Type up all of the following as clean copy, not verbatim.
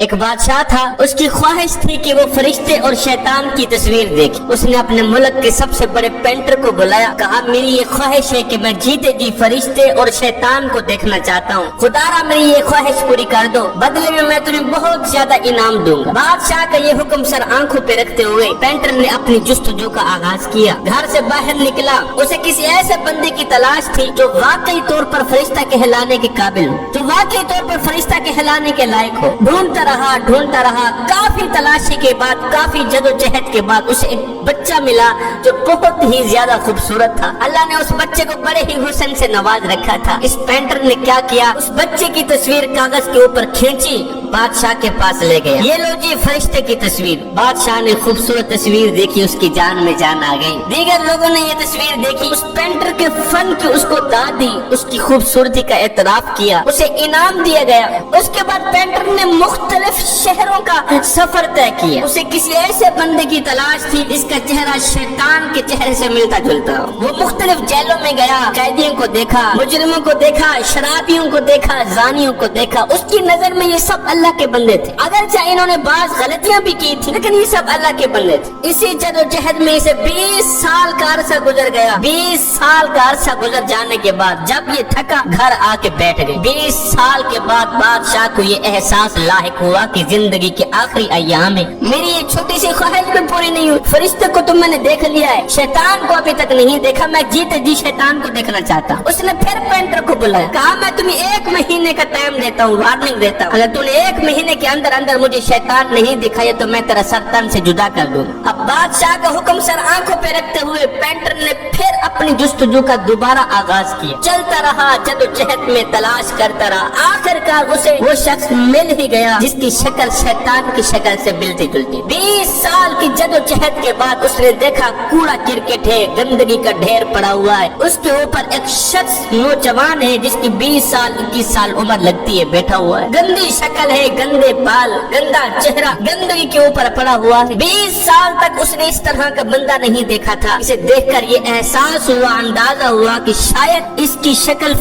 ایک بادشاہ تھا، اس کی خواہش تھی کہ وہ فرشتے اور شیطان کی تصویر دیکھے۔ اس نے اپنے ملک کے سب سے بڑے پینٹر کو بلایا، کہا میری یہ خواہش ہے کہ میں جیتے جی فرشتے اور شیطان کو دیکھنا چاہتا ہوں، خدا را میری یہ خواہش پوری کر دو، بدلے میں تمہیں بہت زیادہ انعام دوں گا۔ بادشاہ کا یہ حکم سر آنکھوں پہ رکھتے ہوئے پینٹر نے اپنی جستجو کا آغاز کیا۔ گھر سے باہر نکلا، اسے کسی ایسے بندے کی تلاش تھی جو واقعی طور پر فرشتہ کہلانے کے قابل ہو، جو واقعی طور پر فرشتہ کہلانے کے لائق ہو۔ ڈھونڈتا رہا، کافی تلاشی کے بعد، کافی جدوجہد کے بعد اسے ایک بچہ ملا جو بہت ہی زیادہ خوبصورت تھا۔ اللہ نے اس بچے کو بڑے ہی حسن سے نواز رکھا تھا۔ اس پینٹر نے کیا کیا، اس بچے کی تصویر کاغذ کے اوپر کھینچی، بادشاہ کے پاس لے گیا۔ یہ لو جی فرشتے کی تصویر۔ بادشاہ نے خوبصورت تصویر دیکھی، اس کی جان میں جان آ گئی۔ دیگر لوگوں نے یہ تصویر دیکھی، اس پینٹر کے فن کی اس کو داد دی، اس کی خوبصورتی کا اعتراف کیا، اسے انعام دیا گیا۔ اس کے بعد پینٹر نے مختلف شہروں کا سفر طے کیا۔ اسے کسی ایسے بندے کی تلاش تھی جس کا چہرہ شیطان کے چہرے سے ملتا جلتا ہو۔ وہ مختلف جیلوں میں گیا، قیدیوں کو دیکھا، مجرموں کو دیکھا، شرابیوں کو دیکھا، زانیوں کو دیکھا۔ اس کی نظر میں یہ سب اللہ کے بندے تھے، اگرچہ انہوں نے بعض غلطیاں بھی کی تھی، لیکن یہ سب اللہ کے بندے تھے۔ اسی جدوجہد میں اسے 20 سال کا عرصہ گزر گیا۔ 20 سال کا عرصہ گزر جانے کے بعد جب یہ تھکا، گھر آ کے بیٹھ گئے۔ 20 سال کے بعد بادشاہ کو یہ احساس لاحق ہوا کہ زندگی کے آخری ایام میں میری یہ چھوٹی سی خواہش بھی پوری نہیں ہوئی۔ فرشتے کو تو میں نے دیکھ لیا ہے، شیطان کو ابھی تک نہیں دیکھا، میں جیتے جی شیطان کو دیکھنا چاہتا ہوں۔ اس نے پھر پینٹر کو بلایا، کہا میں تمہیں 1 مہینے کا ٹائم دیتا ہوں، وارننگ دیتا ہوں، اگر تم نے 1 مہینے کے اندر مجھے شیطان نہیں دکھایا تو میں تیرا سر تن سے جدا کر دوں۔ اب بادشاہ کا حکم سر آنکھوں پہ رکھتے ہوئے پینٹر نے پھر اپنی جستجو کا دوبارہ آغاز کیا۔ چلتا رہا، جدوجہد میں تلاش کرتا رہا، آخرکار اسے وہ شخص مل ہی گیا جس کی شکل شیطان کی شکل سے ملتی جلتی۔ 20 سال کی جدوجہد کے بعد اس نے دیکھا کوڑا کرکٹ ہے، گندگی کا ڈھیر پڑا ہوا ہے، اس کے اوپر ایک شخص نوجوان ہے جس کی 20 سال 21 سال عمر لگتی ہے، بیٹھا ہوا ہے، گندی شکل ہے، گندے بال، گندا چہرہ گندگی کے اوپر پڑا ہوا ہے۔ 20 سال تک اس نے اس طرح کا بندہ نہیں دیکھا تھا۔ اسے دیکھ کر یہ احساس ہوا، اندازہ ہوا کہ شاید اس کی شکل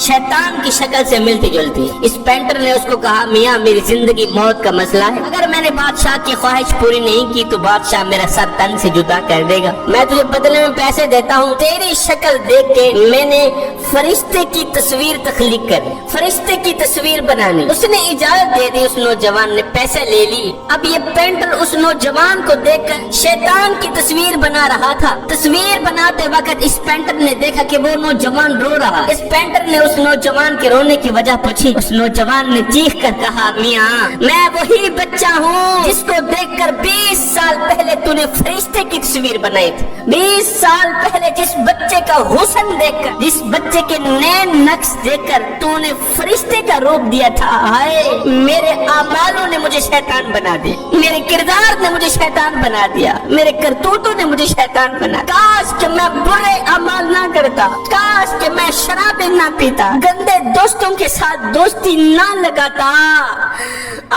شیطان کی شکل سے ملتی جلتی ہے۔ اس پینٹر نے اس کو کہا میاں میری زندگی موت کا مسئلہ ہے، اگر میں نے بادشاہ کی خواہش پوری نہیں کی تو بادشاہ میرا سر تن سے جدا کر دے گا، میں تجھے بدلے میں پیسے دیتا ہوں۔ تیری شکل دیکھ کے میں نے فرشتے کی تصویر تخلیق کری، فرشتے کی تصویر بنانی۔ اس نے اجازت دے دی، اس نوجوان نے پیسے لے لی۔ اب یہ پینٹر اس نوجوان کو دیکھ کر شیطان کی تصویر بنا رہا تھا۔ تصویر بناتے وقت اس پینٹر نے دیکھا کہ وہ نوجوان رو رہا۔ اس پینٹر نے اس نوجوان کے رونے کی وجہ پوچھی۔ اس نوجوان نے چیخ کر کہا میاں میں وہی بچہ ہوں جس کو دیکھ کر 20 سال پہلے تو نے فرشتے کی تصویر بنائی تھی۔ 20 سال پہلے جس بچے کا حسن دیکھ کر، جس بچے کے نین نقش دیکھ کر تو نے فرشتے کا روپ دیا تھا۔ ہائے میرے اعمالوں نے مجھے شیطان بنا دیا، میرے کردار نے مجھے شیطان بنا دیا، میرے کرتوتوں نے مجھے شیطان بنا۔ کاش کہ میں برے اعمال نہ کرتا، کاش کہ میں شرابیں نہ پیتا، گندے دوستوں کے ساتھ دوستی نہ لگاتا،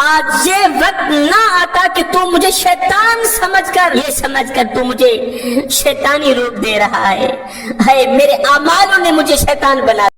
آج یہ وقت نہ آتا کہ تو مجھے شیطان سمجھ کر تو مجھے شیطانی روپ دے رہا ہے۔ میرے اعمالوں نے مجھے شیطان بنا